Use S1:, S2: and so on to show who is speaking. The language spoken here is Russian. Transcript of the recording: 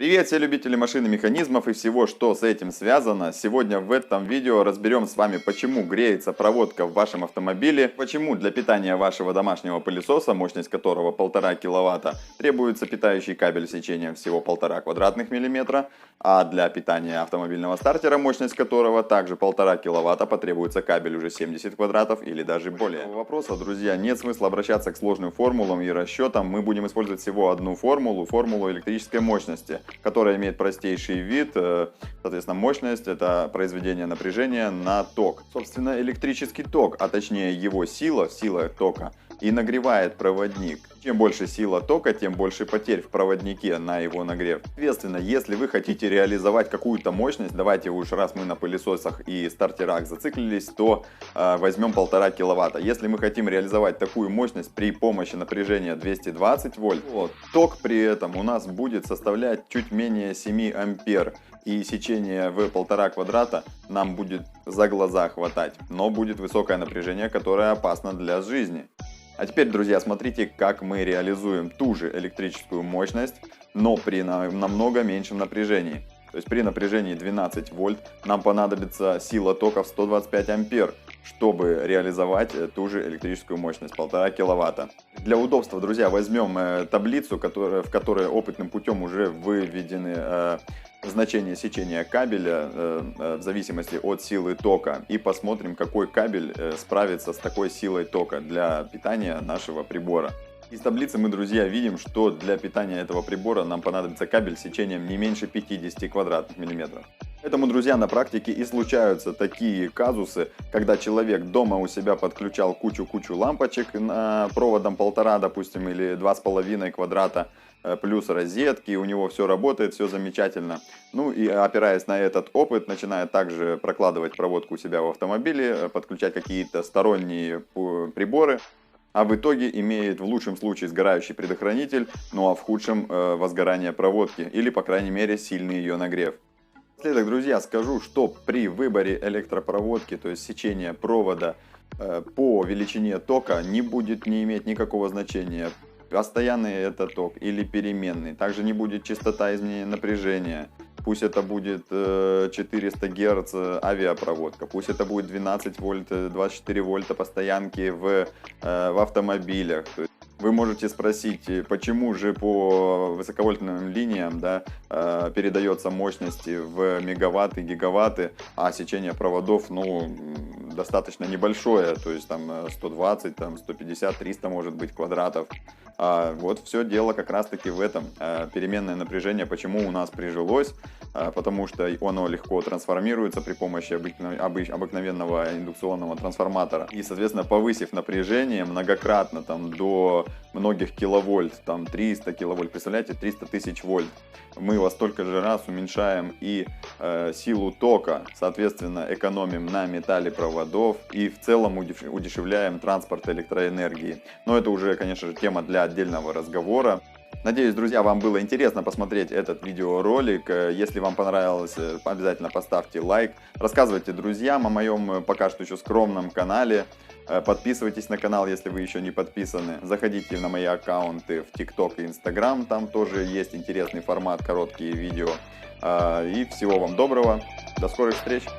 S1: Привет, все любители машин и механизмов и всего, что с этим связано. Сегодня в этом видео разберем с вами, почему греется проводка в вашем автомобиле, почему для питания вашего домашнего пылесоса, мощность которого 1,5 киловатта, требуется питающий кабель сечением всего 1,5 квадратных миллиметра, а для питания автомобильного стартера, мощность которого также 1,5 киловатта, потребуется кабель уже 70 квадратов или даже более. Вопроса, друзья, нет смысла обращаться к сложным формулам и расчетам. Мы будем использовать всего одну формулу электрической мощности, которая имеет простейший вид, соответственно, мощность — это произведение напряжения на ток. Собственно, электрический ток, а точнее его сила тока, и нагревает проводник. Чем больше сила тока, тем больше потерь в проводнике на его нагрев. Соответственно, если вы хотите реализовать какую-то мощность, давайте уж раз мы на пылесосах и стартерах зациклились, то возьмем 1,5 киловатта. Если мы хотим реализовать такую мощность при помощи напряжения 220 вольт, то ток при этом у нас будет составлять чуть менее 7 ампер. И сечение в 1,5 квадрата нам будет за глаза хватать. Но будет высокое напряжение, которое опасно для жизни. А теперь, друзья, смотрите, как мы реализуем ту же электрическую мощность, но при намного меньшем напряжении. То есть при напряжении 12 вольт нам понадобится сила тока в 125 ампер, чтобы реализовать ту же электрическую мощность 1,5 киловатта. Для удобства, друзья, возьмем таблицу, в которой опытным путем уже выведены значение сечения кабеля в зависимости от силы тока, и посмотрим, какой кабель справится с такой силой тока для питания нашего прибора. Из таблицы мы, друзья, видим, что для питания этого прибора нам понадобится кабель с сечением не меньше 50 квадратных миллиметров. Поэтому, друзья, на практике и случаются такие казусы, когда человек дома у себя подключал кучу лампочек на проводом 1,5, допустим, или 2,5 квадрата, плюс розетки, у него все работает, все замечательно. Ну и опираясь на этот опыт, начинает также прокладывать проводку у себя в автомобиле, подключать какие-то сторонние приборы. А в итоге имеет в лучшем случае сгорающий предохранитель, ну а в худшем возгорание проводки или, по крайней мере, сильный ее нагрев. Напоследок, друзья, скажу, что при выборе электропроводки, то есть сечения провода по величине тока, не иметь никакого значения, постоянный это ток или переменный. Также не будет частота изменения напряжения. Пусть это будет 400 Гц авиапроводка, пусть это будет 12 вольт, 24 вольта постоянки в автомобилях. Вы можете спросить, почему же по высоковольтным линиям передается мощности в мегаватты, гигаватты, а сечение проводов достаточно небольшое, то есть там 120, 150, 300 может быть квадратов. Вот все дело как раз таки в этом. Переменное напряжение почему у нас прижилось? Потому что оно легко трансформируется при помощи обыкновенного индукционного трансформатора. И, соответственно, повысив напряжение многократно до многих киловольт, 300 киловольт, представляете, 300 тысяч вольт, мы во столько же раз уменьшаем и силу тока, соответственно, экономим на металле проводов и в целом удешевляем транспорт электроэнергии. Но это уже, конечно же, тема для отдельного разговора. Надеюсь, друзья, вам было интересно посмотреть этот видеоролик. Если вам понравилось, обязательно поставьте лайк. Рассказывайте друзьям о моем пока что еще скромном канале. Подписывайтесь на канал, если вы еще не подписаны. Заходите на мои аккаунты в TikTok и Instagram. Там тоже есть интересный формат, короткие видео. И всего вам доброго. До скорых встреч!